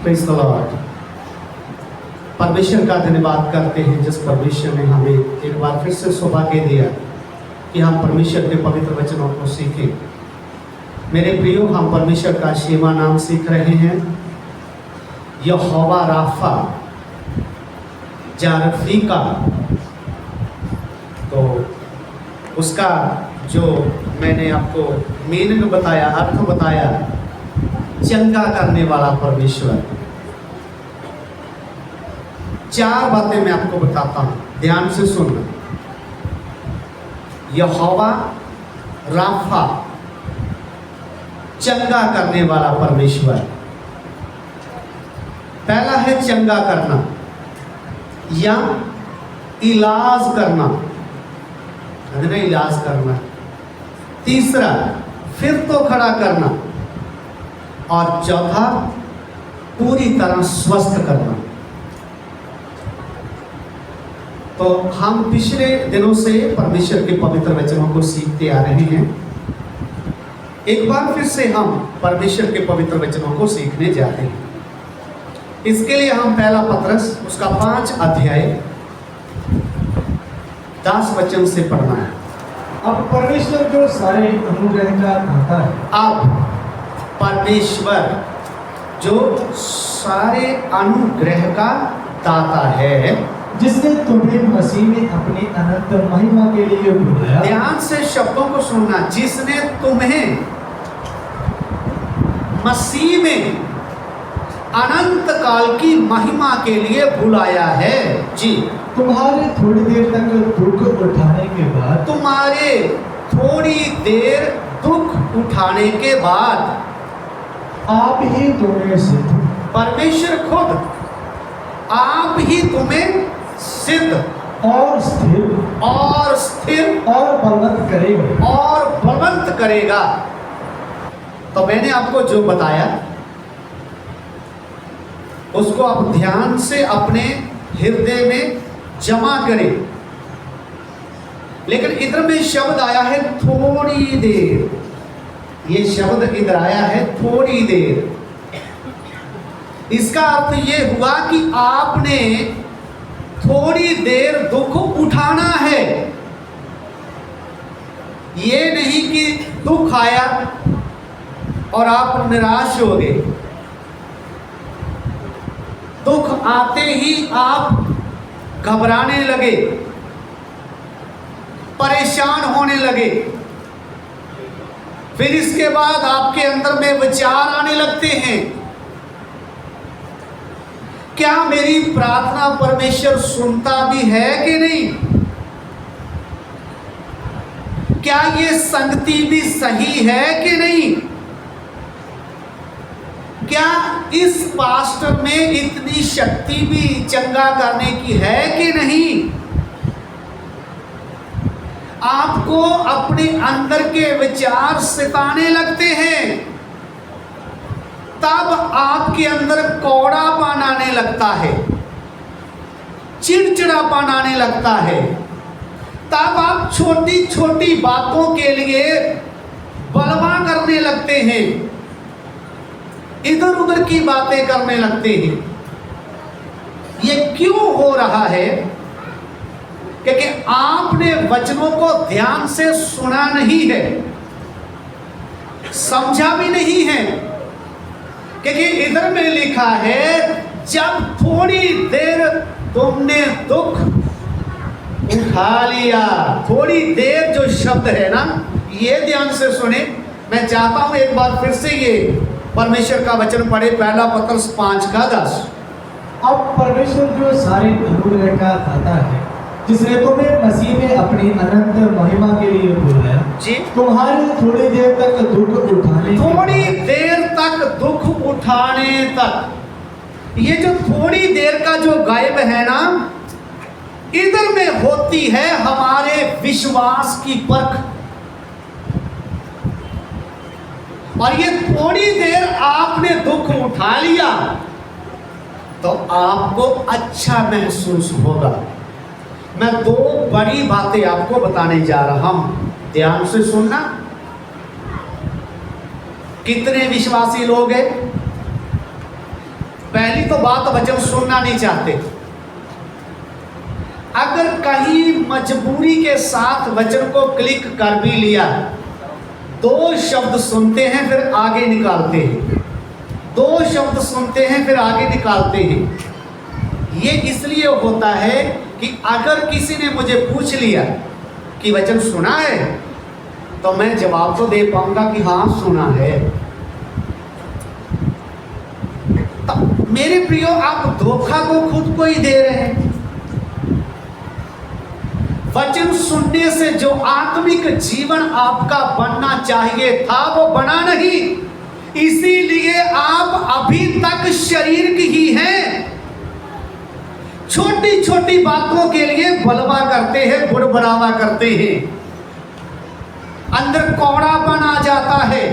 Praise the Lord. परमेश्वर का धन्यवाद करते हैं जिस परमेश्वर ने हमें एक बार फिर से सौभाग्य दिया कि हम परमेश्वर के पवित्र वचनों को सीखें। मेरे प्रियो, हम परमेश्वर का शेमा नाम सीख रहे हैं। यहोवा राफा जारफीका, तो उसका जो मैंने आपको मीनिंग बताया, अर्थ बताया, चंगा करने वाला परमेश्वर। चार बातें मैं आपको बताता हूं, ध्यान से सुनना। यहोवा राफा, चंगा करने वाला परमेश्वर। पहला है चंगा करना या इलाज करना, इलाज करना। तीसरा फिर तो खड़ा करना, और चौथा पूरी तरह स्वस्थ करना। तो हम पिछले दिनों से परमेश्वर के पवित्र वचनों को सीखते आ रहे हैं। एक बार फिर से हम परमेश्वर के पवित्र वचनों को सीखने जाते हैं। इसके लिए हम पहला पत्रस उसका 5 अध्याय 10 वचन से पढ़ना है। अब परमेश्वर जो सारे अनुग्रह का दाता है, अब परमेश्वर जो सारे अनुग्रह का दाता है, जिसने तुम्हें मसीह में अपनी अनंत महिमा के लिए बुलाया। ध्यान से शब्दों को सुनना। जिसने तुम्हें मसीह में अनंत काल की महिमा के लिए बुलाया है। जी, तुम्हारे थोड़ी देर तक दुख उठाने के बाद, तुम्हारे थोड़ी देर दुख उठाने के बाद आप ही तुम्हें सिद्ध, परमेश्वर खुद आप ही तुम्हें सिद्ध और स्थिर और बलवंत करेगा। और बलवंत करेगा। तो मैंने आपको जो बताया उसको आप ध्यान से अपने हृदय में जमा करें। लेकिन इधर में शब्द आया है थोड़ी देर। ये शब्द इधर आया है थोड़ी देर। इसका अर्थ ये हुआ कि आपने थोड़ी देर दुख उठाना है। ये नहीं कि दुख आया और आप निराश हो गए। दुख आते ही आप घबराने लगे, परेशान होने लगे। फिर इसके बाद आपके अंदर में विचार आने लगते हैं, क्या मेरी प्रार्थना परमेश्वर सुनता भी है कि नहीं? क्या ये संगति भी सही है कि नहीं? क्या इस पास्टर में इतनी शक्ति भी चंगा करने की है कि नहीं? आपको अपने अंदर के विचार सताने लगते हैं। तब आपके अंदर कौड़ापन आने लगता है, चिड़चिड़ापन आने लगता है। तब आप छोटी छोटी बातों के लिए बलवा करने लगते हैं, इधर उधर की बातें करने लगते हैं। ये क्यों हो रहा है? क्योंकि आपने वचनों को ध्यान से सुना नहीं है, समझा भी नहीं है। क्योंकि इधर में लिखा है, जब थोड़ी देर तुमने दुख उठा लिया। थोड़ी देर जो शब्द है ना, ये ध्यान से सुने। मैं चाहता हूं एक बार फिर से ये परमेश्वर का वचन पढ़े, पहला पत्रस 5 का 10। अब परमेश्वर जो सारे अनुग्रह का दाता है, जिसने तुम्हें मसीह में अपनी अनंत महिमा के लिए बुलाया, जी, तुम्हारे थोड़ी देर तक दुख उठाने, थोड़ी देर तक दुख उठाने तक। ये जो थोड़ी देर का जो गायब है ना, इधर में होती है हमारे विश्वास की परख। और ये थोड़ी देर आपने दुख उठा लिया तो आपको अच्छा महसूस होगा। मैं 2 बड़ी बातें आपको बताने जा रहा हूं, ध्यान से सुनना। कितने विश्वासी लोग हैं पहली तो बात, वचन सुनना नहीं चाहते। अगर कहीं मजबूरी के साथ वचन को क्लिक कर भी लिया, 2 शब्द सुनते हैं फिर आगे निकालते हैं, 2 शब्द सुनते हैं फिर आगे निकालते हैं। ये इसलिए होता है कि अगर किसी ने मुझे पूछ लिया कि वचन सुना है, तो मैं जवाब तो दे पाऊंगा कि हाँ सुना है। तो मेरे प्रियो, आप धोखा को खुद को ही दे रहे हैं। वचन सुनने से जो आत्मिक जीवन आपका बनना चाहिए था वो बना नहीं, इसीलिए आप अभी तक शरीर की ही हैं। छोटी छोटी बातों के लिए बलवा करते हैं, बुड़बड़ावा करते हैं, अंदर कौड़ापन आ जाता है,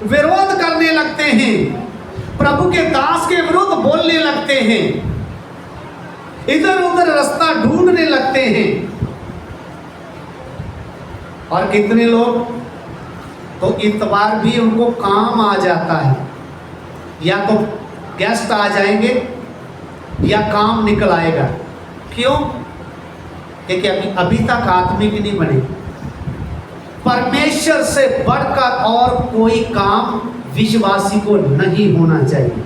विरोध करने लगते हैं, प्रभु के दास के विरुद्ध बोलने लगते हैं, इधर उधर रास्ता ढूंढने लगते हैं। और कितने लोग तो इतवार भी उनको काम आ जाता है, या तो गेस्ट आ जाएंगे या काम निकल आएगा। क्यों? क्योंकि अभी तक आत्मिक नहीं बने। परमेश्वर से बढ़कर और कोई काम विश्वासी को नहीं होना चाहिए।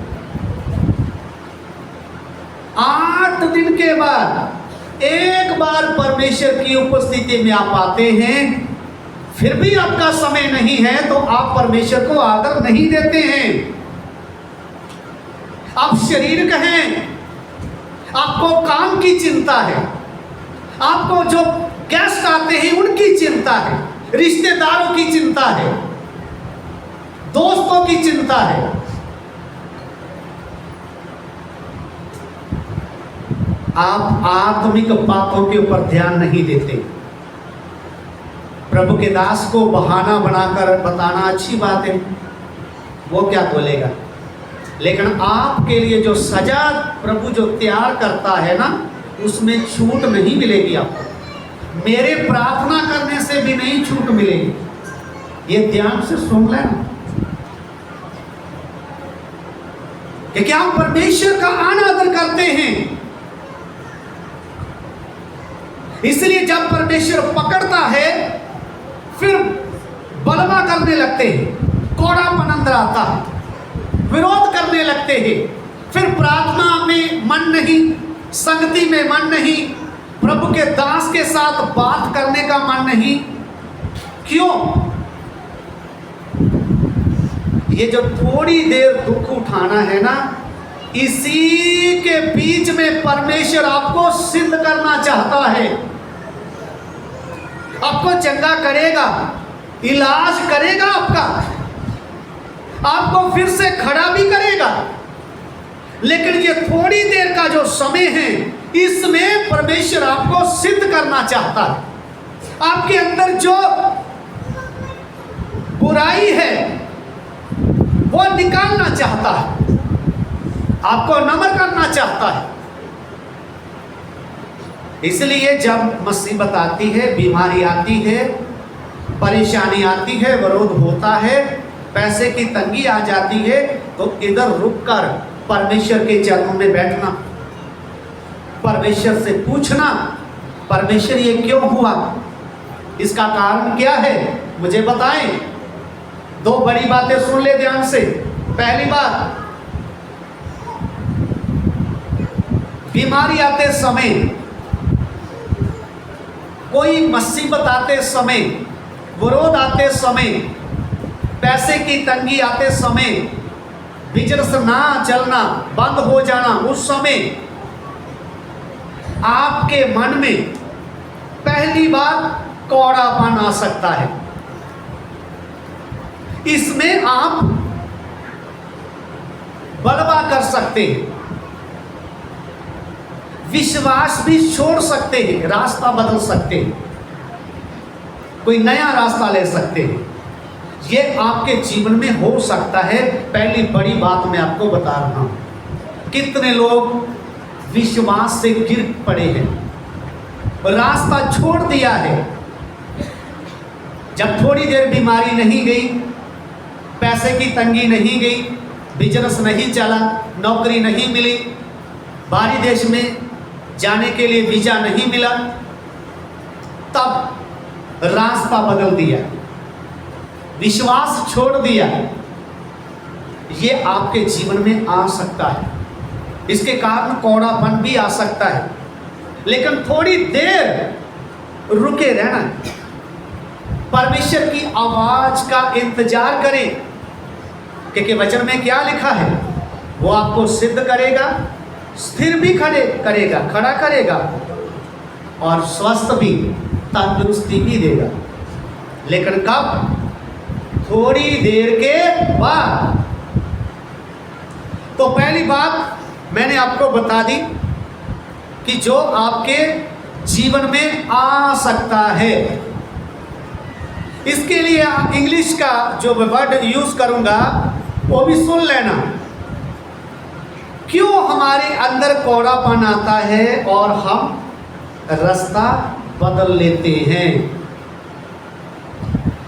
8 दिन के बाद एक बार परमेश्वर की उपस्थिति में आप आते हैं, फिर भी आपका समय नहीं है, तो आप परमेश्वर को आदर नहीं देते हैं। आप शरीर कहें, आपको काम की चिंता है, आपको जो गेस्ट आते हैं उनकी चिंता है, रिश्तेदारों की चिंता है, दोस्तों की चिंता है। आप आत्मिक बातों के ऊपर ध्यान नहीं देते। प्रभु के दास को बहाना बनाकर बताना अच्छी बात है, वो क्या बोलेगा, लेकिन आपके लिए जो सजा प्रभु जो तैयार करता है ना, उसमें छूट नहीं मिलेगी आपको। मेरे प्रार्थना करने से भी नहीं छूट मिलेगी। ये ध्यान से सुन लेना कि क्या हम परमेश्वर का अनादर करते हैं। इसलिए जब परमेश्वर पकड़ता है फिर बलवा करने लगते हैं, कौड़ापन अंदर आता है, विरोध करने लगते हैं, फिर प्रार्थना में मन नहीं, संगति में मन नहीं, प्रभु के दास के साथ बात करने का मन नहीं। क्यों? ये जो थोड़ी देर दुख उठाना है ना, इसी के बीच में परमेश्वर आपको सिद्ध करना चाहता है, आपको चंगा करेगा, इलाज करेगा आपका, आपको फिर से खड़ा भी करेगा। लेकिन ये थोड़ी देर का जो समय है, इसमें परमेश्वर आपको सिद्ध करना चाहता है। आपके अंदर जो बुराई है वो निकालना चाहता है, आपको नम्र करना चाहता है। इसलिए जब मुसीबत आती है, बीमारी आती है, परेशानी आती है, विरोध होता है, पैसे की तंगी आ जाती है, तो इधर रुककर परमेश्वर के चरणों में बैठना, परमेश्वर से पूछना, परमेश्वर ये क्यों हुआ, इसका कारण क्या है, मुझे बताएं। 2 बड़ी बातें सुन ले ध्यान से। पहली बात, बीमारी आते समय, कोई मुसीबत आते समय, विरोध आते समय, पैसे की तंगी आते समय, बिजनेस ना चलना, बंद हो जाना, उस समय आपके मन में पहली बात कौड़ापन आ सकता है। इसमें आप बलवा कर सकते हैं, विश्वास भी छोड़ सकते हैं, रास्ता बदल सकते हैं, कोई नया रास्ता ले सकते हैं। ये आपके जीवन में हो सकता है। पहली बड़ी बात मैं आपको बता रहा हूं, कितने लोग विश्वास से गिर पड़े हैं, रास्ता छोड़ दिया है। जब थोड़ी देर बीमारी नहीं गई, पैसे की तंगी नहीं गई, बिजनेस नहीं चला, नौकरी नहीं मिली, बाहरी देश में जाने के लिए वीजा नहीं मिला, तब रास्ता बदल दिया, विश्वास छोड़ दिया। ये आपके जीवन में आ सकता है, इसके कारण कौड़ापन भी आ सकता है, लेकिन थोड़ी देर रुके रहना, परमेश्वर की आवाज का इंतजार करें, क्योंकि वचन में क्या लिखा है, वो आपको सिद्ध करेगा, स्थिर भी खड़ा करेगा और स्वस्थ भी, तंदुरुस्ती भी देगा। लेकिन कब? थोड़ी देर के बाद। तो पहली बात मैंने आपको बता दी कि जो आपके जीवन में आ सकता है। इसके लिए इंग्लिश का जो वर्ड यूज करूंगा वो भी सुन लेना। क्यों हमारे अंदर कौड़ापन आता है और हम रास्ता बदल लेते हैं?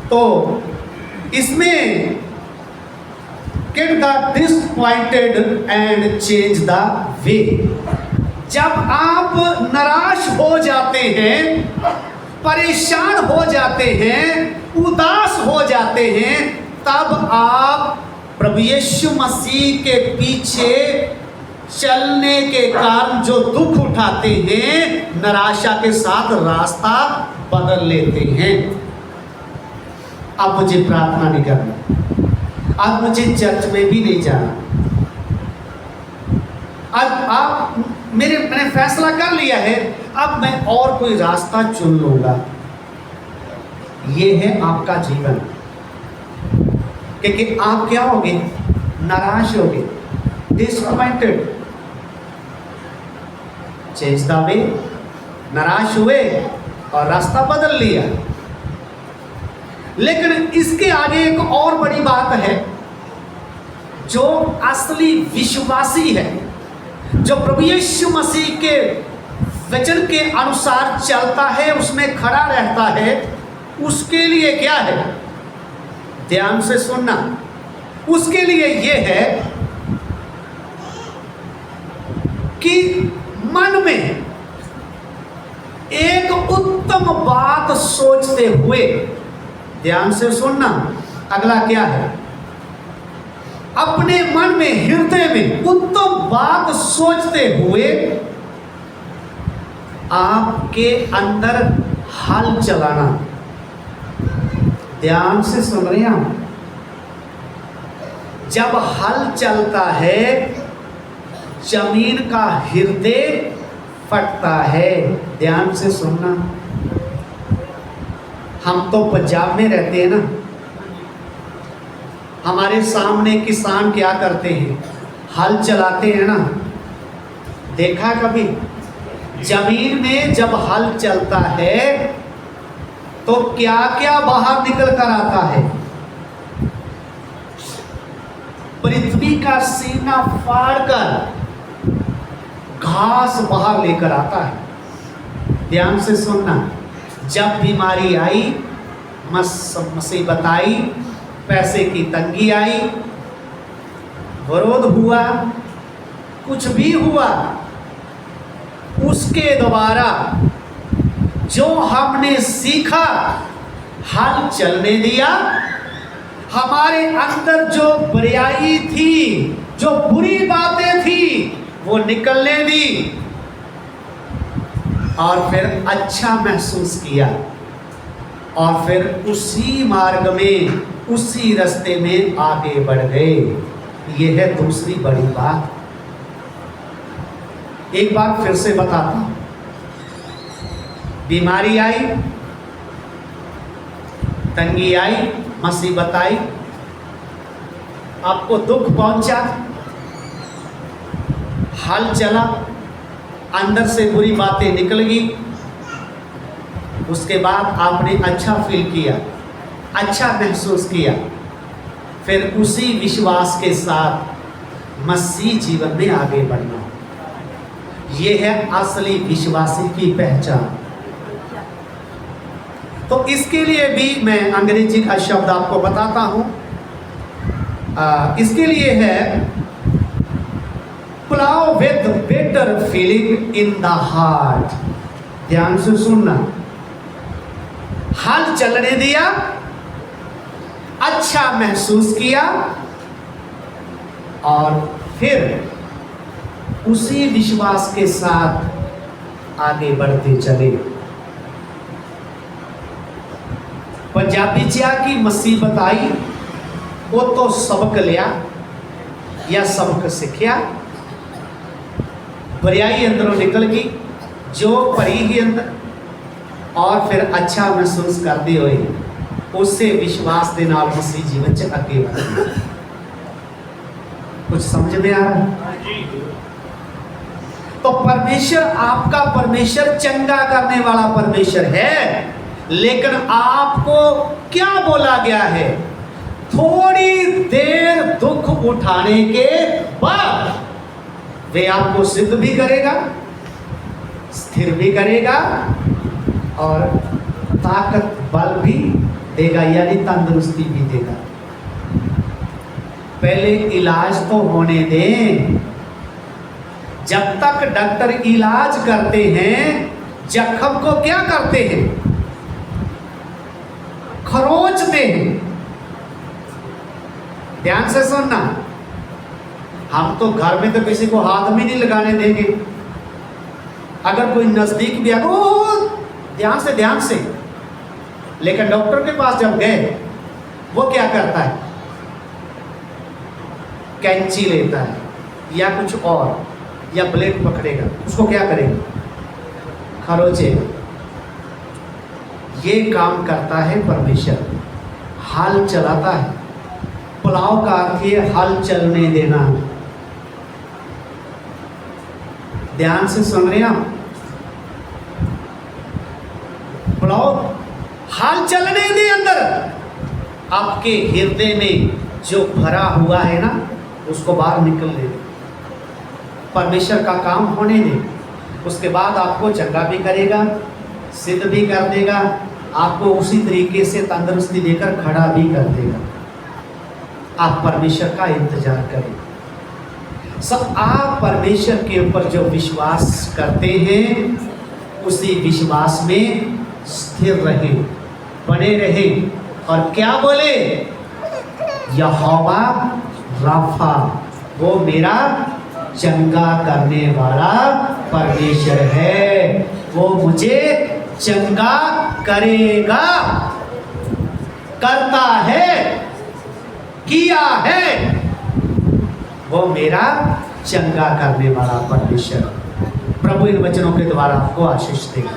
तो इसमें get the disappointed and change the way। जब आप निराश हो जाते हैं, परेशान हो जाते हैं, उदास हो जाते हैं, तब आप प्रभु यीशु मसीह के पीछे चलने के कारण जो दुख उठाते हैं, निराशा के साथ रास्ता बदल लेते हैं। अब मुझे प्रार्थना नहीं करना, अब मुझे चर्च में भी नहीं जाना, अब मैंने फैसला कर लिया है, अब मैं और कोई रास्ता चुन लूंगा। ये है आपका जीवन, क्योंकि आप क्या होगे? नाराज होगे, डिसअपॉइंटेड। चेंज द वे, नाराज हुए और रास्ता बदल लिया। लेकिन इसके आगे एक और बड़ी बात है, जो असली विश्वासी है, जो प्रभु यीशु मसीह के वचन के अनुसार चलता है, उसमें खड़ा रहता है, उसके लिए क्या है? ध्यान से सुनना। उसके लिए यह है कि मन में एक उत्तम बात सोचते हुए, ध्यान से सुनना, अगला क्या है? अपने मन में, हृदय में उत्तम बात सोचते हुए आपके अंदर हल चलाना। ध्यान से सुन रहे हैं हम? जब हल चलता है, जमीन का हृदय फटता है। ध्यान से सुनना। हम तो पंजाब में रहते हैं ना, हमारे सामने किसान क्या करते हैं? हल चलाते हैं ना। देखा कभी? जमीन में जब हल चलता है तो क्या क्या बाहर निकल कर आता है? पृथ्वी का सीना फाड़कर घास बाहर लेकर आता है। ध्यान से सुनना। जब बीमारी आई, मुसीबत आई, पैसे की तंगी आई, विरोध हुआ, कुछ भी हुआ, उसके द्वारा जो हमने सीखा, हल चलने दिया, हमारे अंदर जो बुराई थी, जो बुरी बातें थी, वो निकलने दी और फिर अच्छा महसूस किया और फिर उसी मार्ग में, उसी रास्ते में आगे बढ़ गए। यह है दूसरी बड़ी बात। एक बात फिर से बताता हूं। बीमारी आई, तंगी आई, मुसीबत आई, आपको दुख पहुंचा, हल चला, अंदर से बुरी बातें निकल गई, उसके बाद आपने अच्छा फील किया, अच्छा महसूस किया, फिर उसी विश्वास के साथ मसीह जीवन में आगे बढ़ना। यह है असली विश्वासी की पहचान। तो इसके लिए भी मैं अंग्रेजी का शब्द आपको बताता हूं। इसके लिए है plough with better feeling in the heart. ध्यान से सुनना, हल चलने दिया, अच्छा महसूस किया और फिर उसी विश्वास के साथ आगे बढ़ते चले। पंजाबी च की मुसीबत आई, वो तो सबक लिया या सबक सीखिया, बुराई अंदरों निकल गई जो भरी ही अंदर, और फिर अच्छा महसूस करते हुए उसे विश्वास के नाल मसीह जीवन च अगे बढ़े। कुछ समझ में आ रहा है? तो परमेश्वर, आपका परमेश्वर चंगा करने वाला परमेश्वर है, लेकिन आपको क्या बोला गया है? थोड़ी देर दुख उठाने के बाद वे आपको सिद्ध भी करेगा, स्थिर भी करेगा और ताकत बल भी देगा, यानी तंदुरुस्ती भी देगा। पहले इलाज तो होने दें। जब तक डॉक्टर इलाज करते हैं, जख्म को क्या करते हैं? खरोचते हैं। ध्यान से सुनना, हम तो घर में तो किसी को हाथ भी नहीं लगाने देंगे। अगर कोई नजदीक भी आए, ध्यान से, लेकिन डॉक्टर के पास जब गए, वो क्या करता है? कैंची लेता है या कुछ और, या ब्लेड पकड़ेगा, उसको क्या करेगा? खरोचेगा। ये काम करता है परमेश्वर, हल चलाता है। पुलाव का अर्थ ये हल चलने देना। ध्यान से सुन रहे हैं आप? पुलाव हल चलने दे अंदर, आपके हृदय में जो भरा हुआ है ना, उसको बाहर निकलने दे। परमेश्वर का काम होने दे, उसके बाद आपको चंगा भी करेगा, सिद्ध भी कर देगा, आपको उसी तरीके से तंदुरुस्ती देकर खड़ा भी कर देगा। आप परमेश्वर का इंतजार करें। सब आप परमेश्वर के ऊपर जो विश्वास करते हैं, उसी विश्वास में स्थिर रहे, बने रहे, और क्या बोले? यहोवा राफा, वो मेरा चंगा करने वाला परमेश्वर है, वो मुझे चंगा करेगा, करता है, किया है। वो मेरा चंगा करने वाला परमेश्वर। प्रभु इन वचनों के द्वारा आपको आशीष देगा।